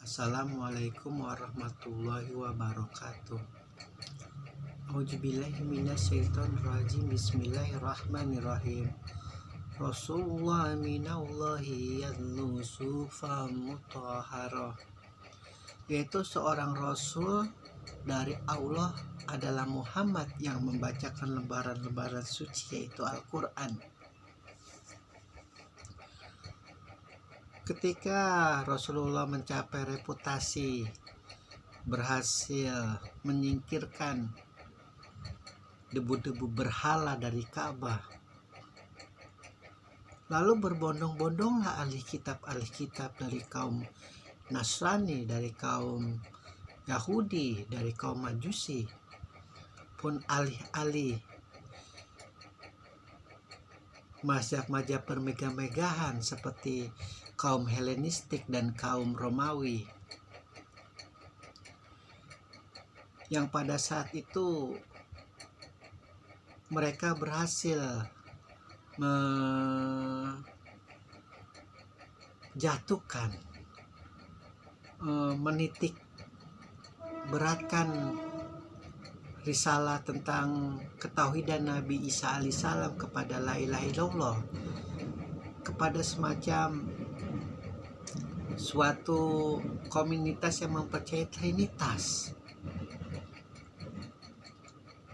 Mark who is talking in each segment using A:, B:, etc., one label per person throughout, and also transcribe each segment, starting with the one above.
A: Assalamualaikum warahmatullahi wabarakatuh. Auzubillahi minasyaitonirrajim. Bismillahirrahmanirrahim. Rasulullah minallahi yadlu sufa mutahharah. Yaitu seorang rasul dari Allah adalah Muhammad yang membacakan lembaran-lembaran suci, yaitu Al-Quran. Ketika Rasulullah mencapai reputasi berhasil menyingkirkan debu-debu berhala dari Ka'bah, lalu berbondong-bondonglah ahli kitab dari kaum Nasrani, dari kaum Yahudi, dari kaum Majusi, pun alih-alih mazhab-mazhab bermegah-megahan seperti kaum Helenistik dan kaum Romawi, yang pada saat itu mereka berhasil menjatuhkan, menitik beratkan risalah tentang ketauhidan Nabi Isa alaihissalam kepada la ilaha illallah, kepada semacam suatu komunitas yang mempercayai Trinitas.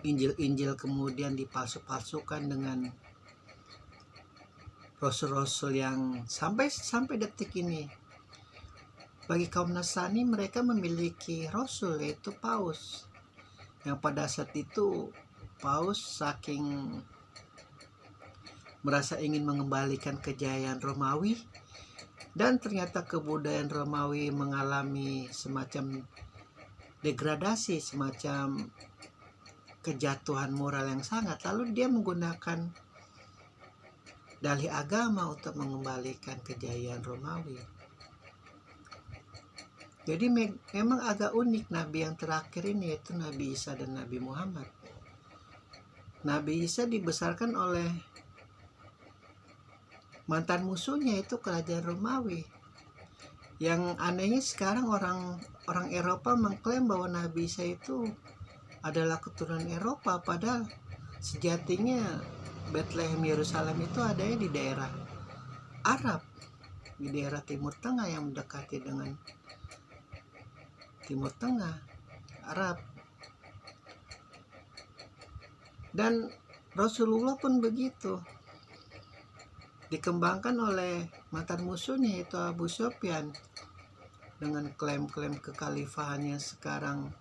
A: Injil-injil kemudian dipalsu-palsukan dengan rasul-rasul yang sampai detik ini bagi kaum Nasrani mereka memiliki rasul, yaitu Paus, yang pada saat itu Paus saking merasa ingin mengembalikan kejayaan Romawi, dan ternyata kebudayaan Romawi mengalami semacam degradasi, semacam kejatuhan moral yang sangat, lalu dia menggunakan dalih agama untuk mengembalikan kejayaan Romawi. Jadi memang agak unik nabi yang terakhir ini, yaitu Nabi Isa dan Nabi Muhammad. Nabi Isa dibesarkan oleh mantan musuhnya, itu kerajaan Romawi. Yang anehnya sekarang orang Eropa mengklaim bahwa Nabi Isa itu adalah keturunan Eropa, padahal sejatinya Bethlehem Yerusalem itu adanya di daerah Arab, di daerah Timur Tengah yang mendekati dengan Timur Tengah, Arab. Dan Rasulullah pun begitu, dikembangkan oleh mantan musuhnya, yaitu Abu Sufyan, dengan klaim-klaim kekhalifahannya sekarang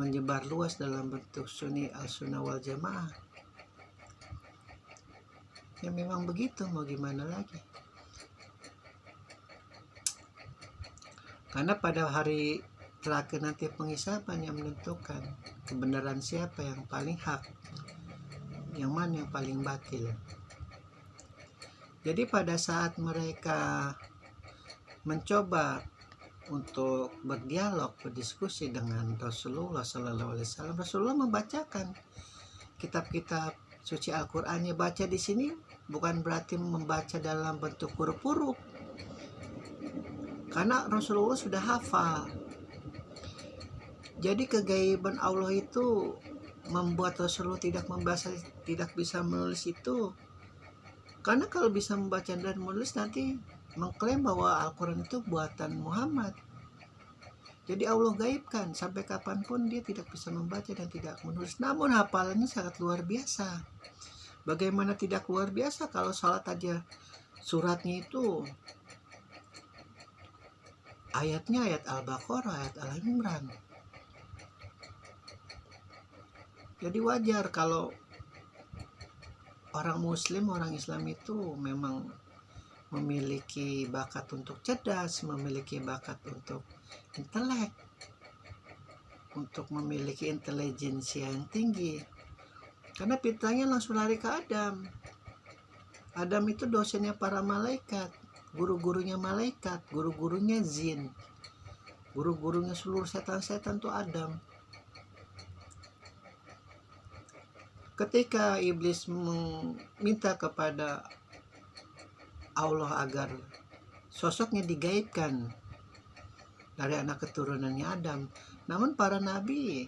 A: menyebar luas dalam bentuk Sunni al-Sunnah wal Jamaah. Ya memang begitu, mau gimana lagi. Karena pada hari terakhir nanti penghisaban yang menentukan kebenaran siapa yang paling hak, yang mana yang paling batil. Jadi pada saat mereka mencoba untuk berdialog, berdiskusi dengan Rasulullah SAW, Rasulullah membacakan kitab-kitab suci Al-Qur'annya. Baca di sini bukan berarti membaca dalam bentuk huruf-huruf, karena Rasulullah sudah hafal. Jadi kegaiban Allah itu membuat Rasulullah tidak bisa menulis itu. Karena kalau bisa membaca dan menulis nanti mengklaim bahwa Al-Quran itu buatan Muhammad. Jadi Allah gaibkan, sampai kapanpun dia tidak bisa membaca dan tidak menulis. Namun hafalannya sangat luar biasa. Bagaimana tidak luar biasa kalau salat aja suratnya itu ayatnya ayat Al-Baqarah, ayat Al-Imran. Jadi wajar kalau orang Muslim, orang Islam itu memang memiliki bakat untuk cerdas, memiliki bakat untuk intelek, untuk memiliki intelijensi yang tinggi. Karena fitrahnya langsung lari ke Adam. Adam itu dosennya para malaikat, guru-gurunya malaikat, guru-gurunya jin, guru-gurunya seluruh setan-setan itu Adam. Ketika iblis meminta kepada Allah agar sosoknya digaibkan dari anak keturunannya Adam. Namun para nabi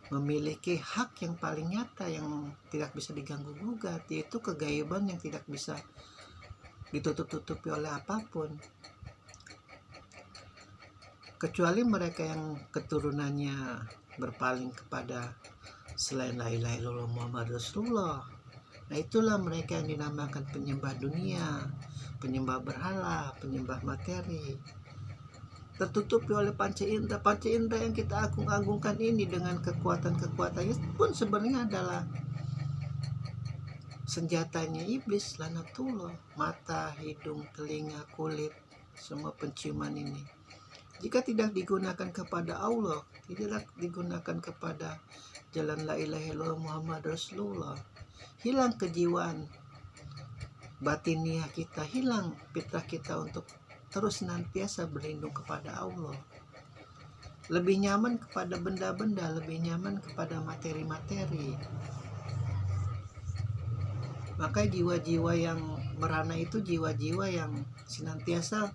A: memiliki hak yang paling nyata yang tidak bisa diganggu gugat, yaitu kegaiban yang tidak bisa ditutup-tutupi oleh apapun, kecuali mereka yang keturunannya berpaling kepada selain la ilaha illallah Muhammad Rasulullah. Nah, itulah mereka yang dinamakan penyembah dunia, penyembah berhala, penyembah materi, tertutupi oleh panca indera yang kita agung-agungkan ini dengan kekuatannya pun sebenarnya adalah senjatanya iblis lanatullah. Mata, hidung, telinga, kulit, semua penciuman ini jika tidak digunakan kepada Allah, tidak digunakan kepada jalan la ilaha illallah Muhammad Rasulullah, hilang kejiwaan batiniah kita, hilang fitrah kita untuk terus senantiasa berlindung kepada Allah, lebih nyaman kepada benda-benda, lebih nyaman kepada materi-materi. Maka jiwa-jiwa yang merana itu jiwa-jiwa yang senantiasa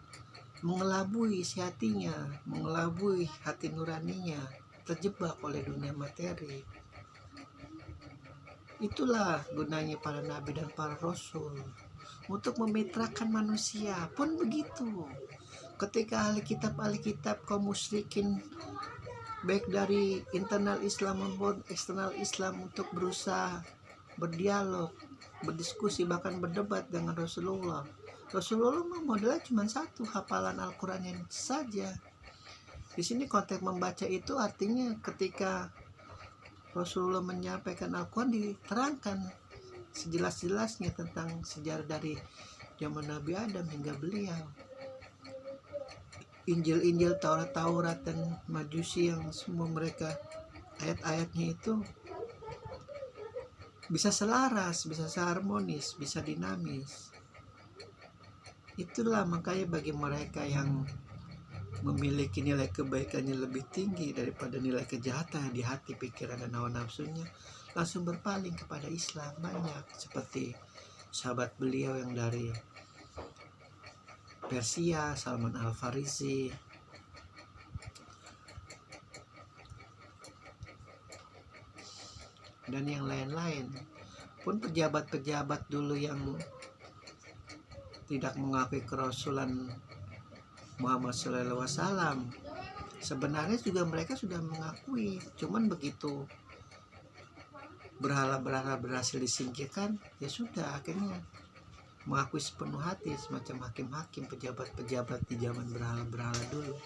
A: mengelabui isi hatinya, mengelabui hati nuraninya, terjebak oleh dunia materi. Itulah gunanya para nabi dan para rasul, untuk memitrakan manusia. Pun begitu, ketika ahli kitab kaum musyrikin, baik dari internal Islam maupun eksternal Islam, untuk berusaha berdialog, berdiskusi, bahkan berdebat dengan Rasulullah modalnya cuma satu, hafalan Al-Qurannya saja. Di sini konteks membaca itu artinya ketika Rasulullah menyampaikan Al-Quran, diterangkan sejelas-jelasnya tentang sejarah dari zaman Nabi Adam hingga beliau. Injil, Taurat, dan Majusi yang semua mereka ayat-ayatnya itu bisa selaras, bisa seharmonis, bisa dinamis. Itulah makanya bagi mereka yang memiliki nilai kebaikannya lebih tinggi daripada nilai kejahatan di hati, pikiran, dan hawa nafsunya, langsung berpaling kepada Islam. Banyak seperti sahabat beliau yang dari Persia, Salman Al-Farisi, dan yang lain-lain. Pun pejabat-pejabat dulu yang tidak mengakui kerasulan Muhammad SAW, sebenarnya juga mereka sudah mengakui, cuman begitu berhala-berhala berhasil disingkirkan, ya sudah akhirnya mengakui sepenuh hati, semacam hakim-hakim, pejabat-pejabat di zaman berhala-berhala dulu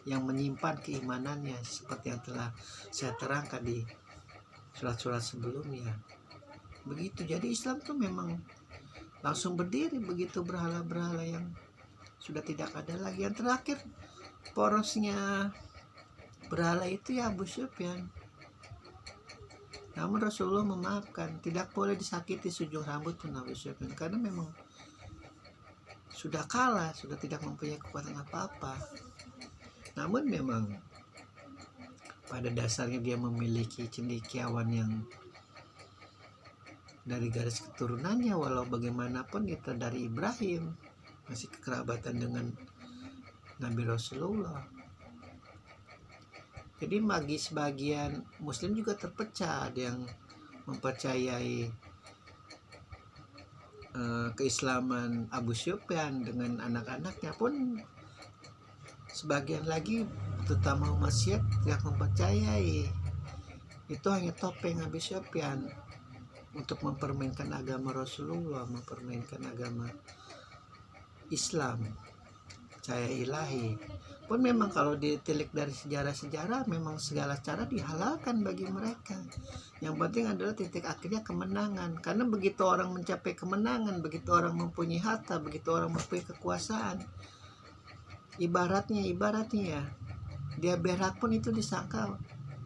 A: yang menyimpan keimanannya seperti yang telah saya terangkan di surat-surat sebelumnya. Begitu, jadi Islam tuh memang langsung berdiri begitu berhala-berhala yang sudah tidak ada lagi. Yang terakhir porosnya berhala itu ya Abu Sufyan. Namun Rasulullah memaafkan, tidak boleh disakiti sujung rambut pun Abu Sufyan, karena memang sudah kalah, sudah tidak mempunyai kekuatan apa-apa. Namun memang pada dasarnya dia memiliki cendekiawan yang dari garis keturunannya, walau bagaimanapun kita dari Ibrahim masih kekerabatan dengan Nabi Rasulullah. Jadi bagi sebagian muslim juga terpecah, ada yang mempercayai keislaman Abu Sufyan dengan anak-anaknya, pun sebagian lagi terutama umat Syiah tidak mempercayai itu hanya topeng Abu Sufyan untuk mempermainkan agama Rasulullah, mempermainkan agama Islam, percaya ilahi. Pun memang kalau ditilik dari sejarah-sejarah, memang segala cara dihalalkan bagi mereka. Yang penting adalah titik akhirnya kemenangan. Karena begitu orang mencapai kemenangan, begitu orang mempunyai harta, begitu orang mempunyai kekuasaan, ibaratnya ya, dia berak pun itu disangka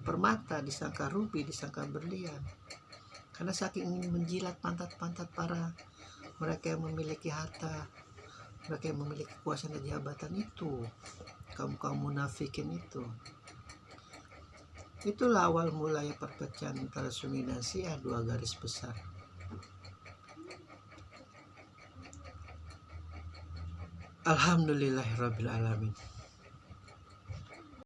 A: permata, disangka rubi, disangka berlian. Karena saking ingin menjilat pantat-pantat para mereka yang memiliki harta, mereka yang memiliki kekuasaan dan jabatan itu, kaum munafikin itu. Itulah awal mulanya perpecahan antara Sunni dan Syiah, dua garis besar. Alhamdulillahirrabbilalamin.